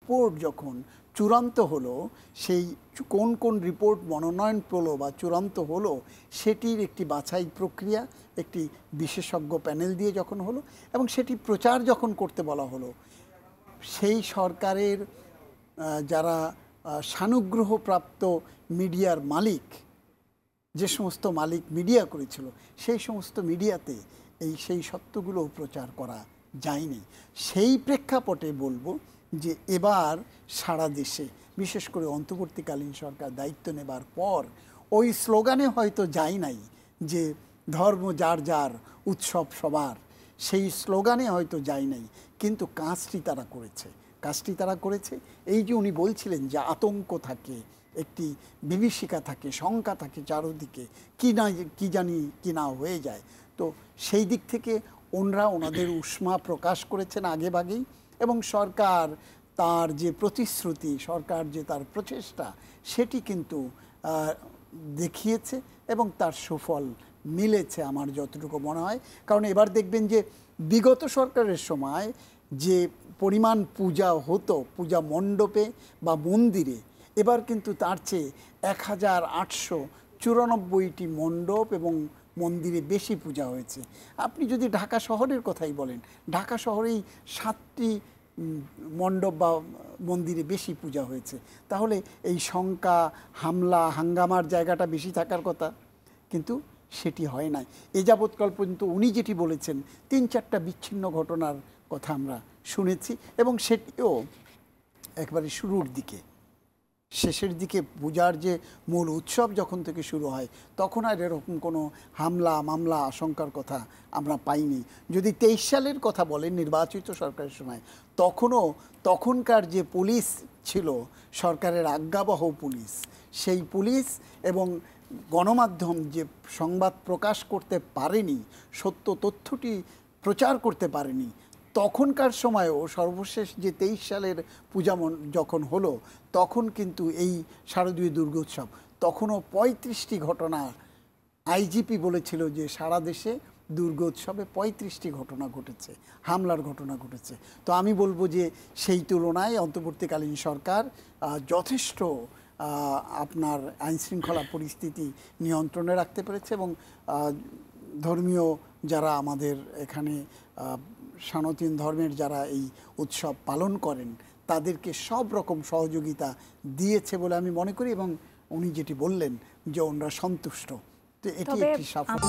Report যখন চূড়ান্ত হলো, সেই কোন কোন রিপোর্ট মনোনয়ন পেল বা চূড়ান্ত হলো সেটির একটি বাছাই প্রক্রিয়া একটি বিশেষজ্ঞ প্যানেল দিয়ে যখন হলো এবং সেটি প্রচার যখন করতে বলা হলো, সেই সরকারের যারা সানুগ্রহপ্রাপ্ত মিডিয়ার মালিক, যে সমস্ত মালিক মিডিয়া করেছিল, সেই সমস্ত মিডিয়াতে সেই সত্যগুলো প্রচার করা যায়নি। সেই প্রেক্ষাপটে বলবো যে এবার সারা দেশে বিশেষ করে অন্তর্বর্তীকালীন সরকার দায়িত্ব নেবার পর ওই স্লোগানে হয়তো যায় নাই যে ধর্ম যার যার উৎসব সবার, সেই স্লোগানে হয়তো যায় নাই, কিন্তু কাজটি তারা করেছে। এই যে উনি বলছিলেন যে আতঙ্ক থাকে, একটি বিভীষিকা থাকে, শঙ্কা থাকে চারদিকে, কি জানি কি না হয়ে যায়। তো সেই দিক থেকে ওনাদের উষ্মা প্রকাশ করেছেন আগেভাগেই, এবং সরকার তার যে প্রতিশ্রুতি, সরকার যে তার প্রচেষ্টা, সেটি কিন্তু দেখিয়েছে এবং তার সুফল মিলেছে আমার যতটুকু মনে হয়। কারণ এবার দেখবেন যে বিগত সরকারের সময় যে পরিমাণ পূজা হতো পূজা মণ্ডপে বা মন্দিরে, এবার কিন্তু তার চেয়ে 1894টি মণ্ডপ এবং মন্দিরে বেশি পূজা হয়েছে। আপনি যদি ঢাকা শহরের কথাই বলেন, ঢাকা শহরেই 7টি মণ্ডপ বা মন্দিরে বেশি পূজা হয়েছে। তাহলে এই শঙ্কা, হামলা, হাঙ্গামার জায়গাটা বেশি থাকার কথা, কিন্তু সেটি হয় নাই। এ যাবৎকাল পর্যন্ত উনি যেটি বলেছেন 3-4টা বিচ্ছিন্ন ঘটনার কথা আমরা শুনেছি, এবং সেটিও একবারে শুরুর দিকে। শেষের দিকে পূজার যে মূল উৎসব যখন থেকে শুরু হয়, তখন আর এরকম কোনো হামলা মামলা আশঙ্কার কথা আমরা পাইনি। যদি 23 সালের কথা বলেন, নির্বাচিত সরকারের সময়, তখনকার যে পুলিশ ছিল, সরকারের আজ্ঞাবহ পুলিশ, সেই পুলিশ এবং গণমাধ্যম যে সংবাদ প্রকাশ করতে পারেনি, সত্য তথ্যটি প্রচার করতে পারেনি, তখনকার সময়ও সর্বশেষ যে 23 সালের পূজা যখন হলো, তখন কিন্তু এই শারদীয় দুর্গোৎসব, তখনও 35টি ঘটনা, আইজিপি বলেছিল যে সারা দেশে দুর্গোৎসবে 35টি ঘটনা ঘটেছে, হামলার ঘটনা ঘটেছে। তো আমি বলবো যে সেই তুলনায় অন্তর্বর্তীকালীন সরকার যথেষ্ট আপনার আইনশৃঙ্খলা পরিস্থিতি নিয়ন্ত্রণে রাখতে পেরেছে, এবং ধর্মীয় যারা আমাদের এখানে সনাতন ধর্মের যারা এই উৎসব পালন করেন, তাদেরকে সব রকম সহযোগিতা দিয়েছে বলে আমি মনে করি। এবং উনি যেটি বললেন যে ওনারা সন্তুষ্ট, তো এটি একটি সাফল্য।